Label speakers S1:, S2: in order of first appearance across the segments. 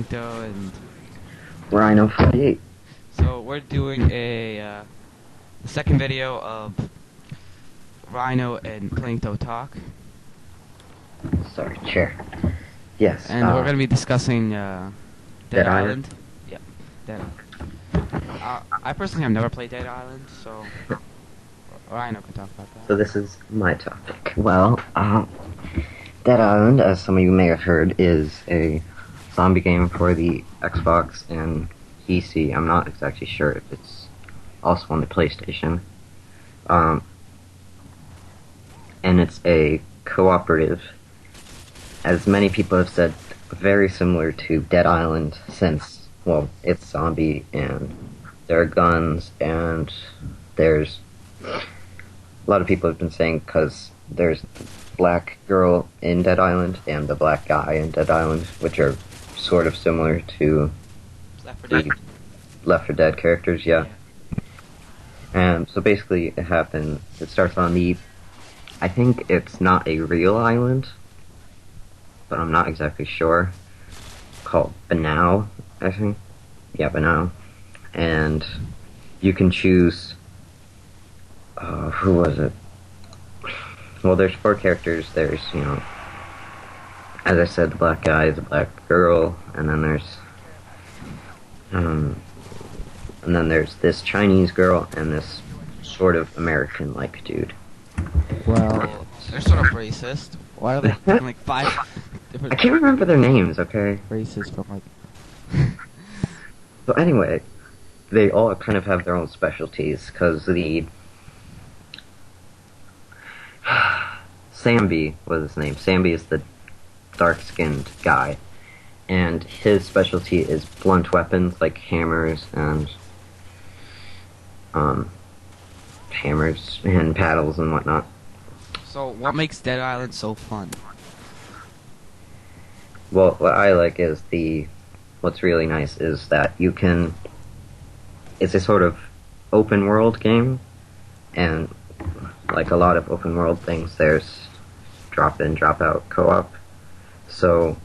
S1: Plankto, and
S2: Rhino 48.
S1: so we're doing a second video of Rhino and Plankto talk,
S2: Sorry, chair. Yes.
S1: and we're going to be discussing Dead
S2: Dead Island.
S1: Island. Yep, Dead Island. I personally have never played Dead Island, so Rhino can talk about that.
S2: So this is my topic. Well, Dead Island, as some of you may have heard, is a zombie game for the Xbox and PC. I'm not exactly sure if it's also on the PlayStation. And it's a cooperative, as many people have said, very similar to Dead Island, since, well, it's zombie and there are guns and there's a lot of people have been saying because there's the black girl in Dead Island and the black guy in Dead Island, which are sort of similar to the Left 4 Dead characters, yeah. And so basically it starts on I think it's not a real island, but I'm not exactly sure, called Banao, I think. Yeah, Banao. And you can choose, who was it? Well, there's 4 characters. There's, as I said, the black guy, the black girl, and then there's this Chinese girl and this sort of American-like dude.
S1: Well, they're sort of racist. Why are they picking like 5 different
S2: I can't remember their names, okay?
S1: races from like...
S2: So anyway, they all kind of have their own specialties, because Sambi was his name. Sambi is the dark-skinned guy, and his specialty is blunt weapons like hammers and paddles and whatnot.
S1: So what makes Dead Island so fun?
S2: Well, what I like is what's really nice is that it's a sort of open world game, and like a lot of open world things, there's drop in, drop out co-op. So,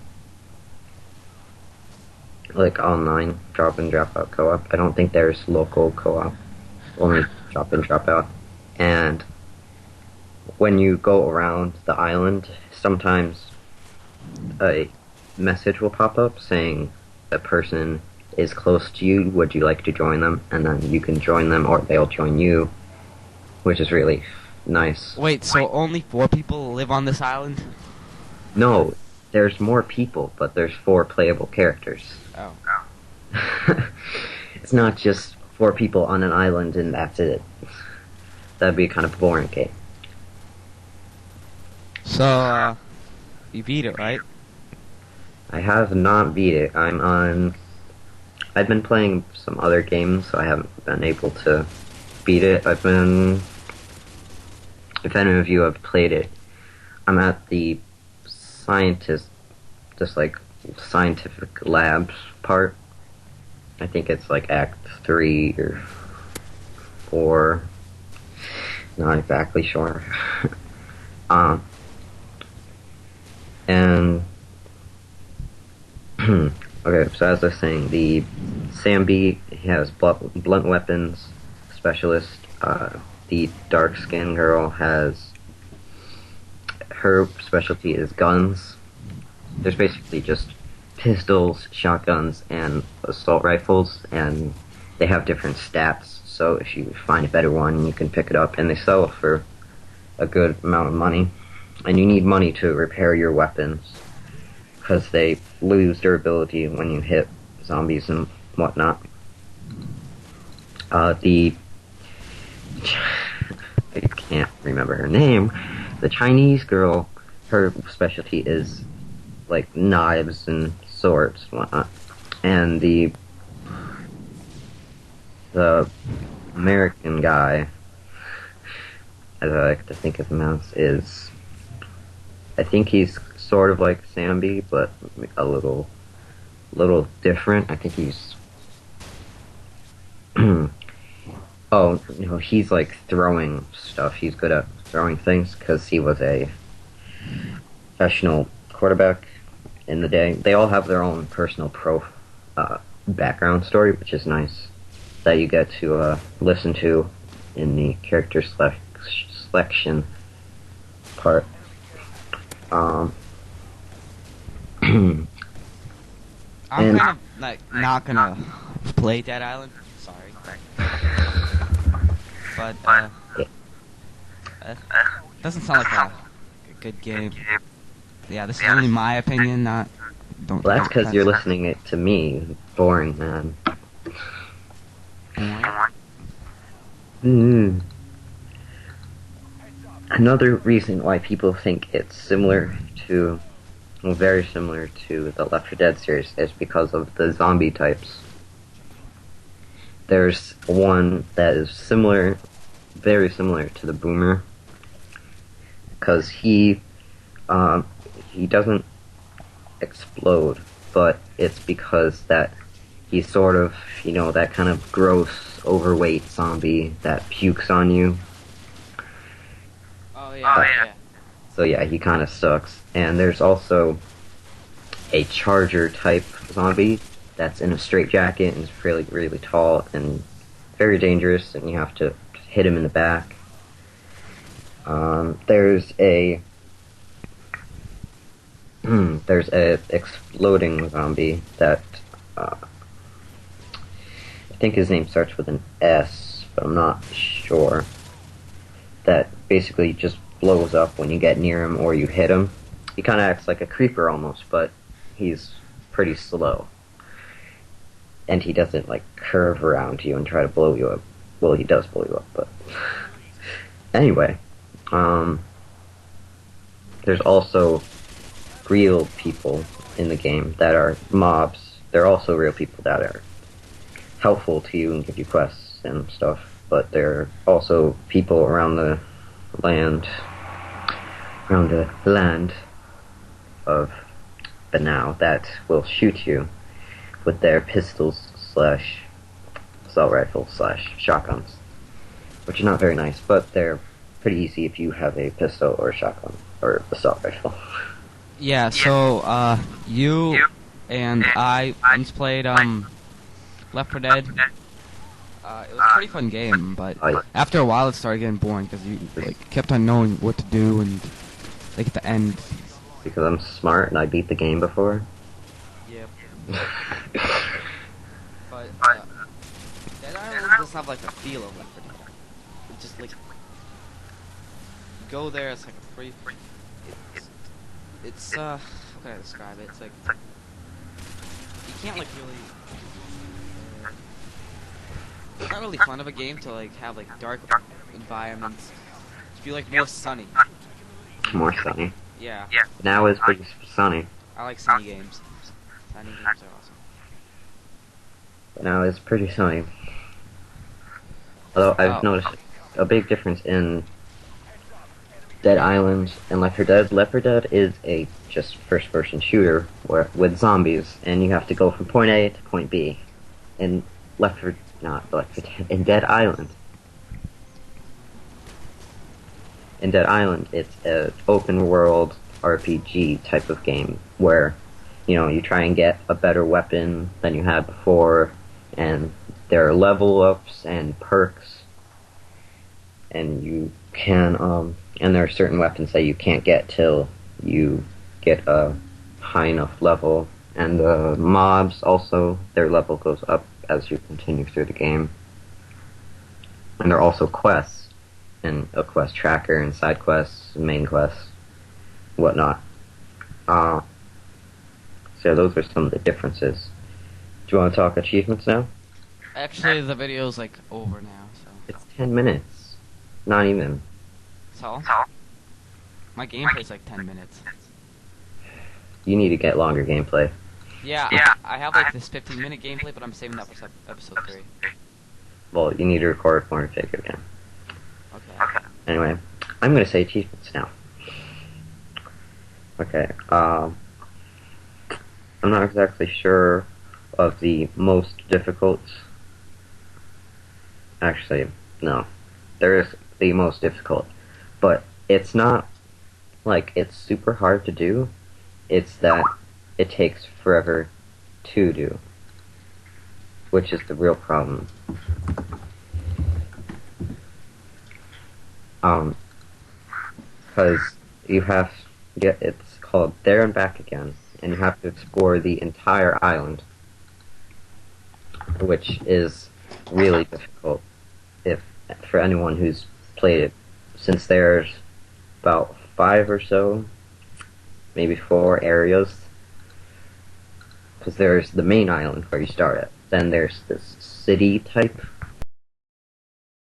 S2: like online drop in, drop out co-op. I don't think there's local co-op, only drop in, drop out. And when you go around the island, sometimes a message will pop up saying the person is close to you, would you like to join them? And then you can join them or they'll join you, which is really nice.
S1: Wait, so only 4 people live on this island?
S2: No, there's more people, but there's 4 playable characters.
S1: Oh.
S2: It's not just 4 people on an island and that's it. That'd be kind of a boring game.
S1: So, you beat it, right?
S2: I have not beat it. I've been playing some other games, so I haven't been able to beat it. If any of you have played it, I'm at the scientific labs part. I think it's like Act 3 or 4. Not exactly sure. And okay, so as I was saying, the Sambi, he has blunt weapons specialist. The dark skinned girl her specialty is guns. There's basically just pistols, shotguns, and assault rifles, and they have different stats. So if you find a better one, you can pick it up, and they sell for a good amount of money. And you need money to repair your weapons, because they lose durability when you hit zombies and whatnot. I can't remember her name. The Chinese girl, her specialty is like knives and swords and whatnot. And the American guy, as I like to think of him as, I think he's sort of like Sambi, but a little different. I think he's he's like throwing stuff. He's good at throwing things because he was a professional quarterback in the day. They all have their own personal background story, which is nice, that you get to listen to in the character selection part. Um,
S1: I'm
S2: and
S1: kind of like not gonna play Dead Island. Sorry, but doesn't sound like a good game. Yeah, this is only my opinion. Not don't
S2: well, that's
S1: take
S2: because you're
S1: offense.
S2: listening to me. Boring, man.
S1: Alright.
S2: Mm. Another reason why people think it's similar to, well, very similar to the Left 4 Dead series is because of the zombie types. There's one that is similar, very similar to the Boomer, because he doesn't explode, but it's because that he's sort of, that kind of gross, overweight zombie that pukes on you.
S1: Oh yeah.
S2: So yeah, he kind of sucks. And there's also a charger type zombie that's in a straitjacket and is really, really tall and very dangerous, and you have to hit him in the back. There's a exploding zombie that I think his name starts with an S, but I'm not sure. That basically just blows up when you get near him or you hit him. He kind of acts like a creeper almost, but he's pretty slow. And he doesn't like curve around you and try to blow you up. Well, he does blow you up, but anyway, there's also real people in the game that are mobs. They're also real people that are helpful to you and give you quests and stuff, but there are also people around the land of the now that will shoot you with their pistols slash assault rifles slash shotguns, which are not very nice, but they're pretty easy if you have a pistol or a shotgun or assault rifle.
S1: Yeah. So you and I once played Left 4 Dead. It was a pretty fun game, but
S2: Oh, yeah.
S1: after a while it started getting boring because you like kept on knowing what to do, and like at the end.
S2: Because I'm smart and I beat the game before.
S1: Yep. But Dead Island doesn't have like the feel of Left 4 Dead. It just like you go there. It's like a free. It's how can I describe it? It's like you can't like really. It's not really fun of a game to like have like dark environments. To be like more sunny.
S2: More sunny.
S1: Yeah.
S2: Now is pretty sunny.
S1: I like sunny games. Sunny games are awesome.
S2: Now it's pretty sunny. Although I've noticed a big difference in Dead Island and Left 4 Dead. Left 4 Dead is a just first-person shooter with zombies, and you have to go from point A to point B. In Dead Island. In Dead Island, it's an open-world RPG type of game where, you try and get a better weapon than you had before, and there are level ups and perks, and you can, and there are certain weapons that you can't get till you get a high enough level, and the mobs also, their level goes up as you continue through the game. And there are also quests, and a quest tracker, and side quests, main quests, whatnot. So those are some of the differences. Do you want to talk achievements now?
S1: Actually, the video's like over now, so.
S2: It's 10 minutes. Not even.
S1: So? My gameplay's like 10 minutes.
S2: You need to get longer gameplay.
S1: Yeah, I have like this 15-minute gameplay, but I'm saving that for episode 3.
S2: Well, you need to record more video again.
S1: Okay.
S2: Anyway, I'm going to say achievements now. Okay, I'm not exactly sure of the most difficult. Actually, no. There is the most difficult. But it's not like it's super hard to do. It's that it takes forever to do. which is the real problem. Because you have it's called There and Back Again, and you have to explore the entire island, which is really difficult if for anyone who's played it, since there's about 5 or so, maybe 4 areas. Because there's the main island where you start at. Then there's this city type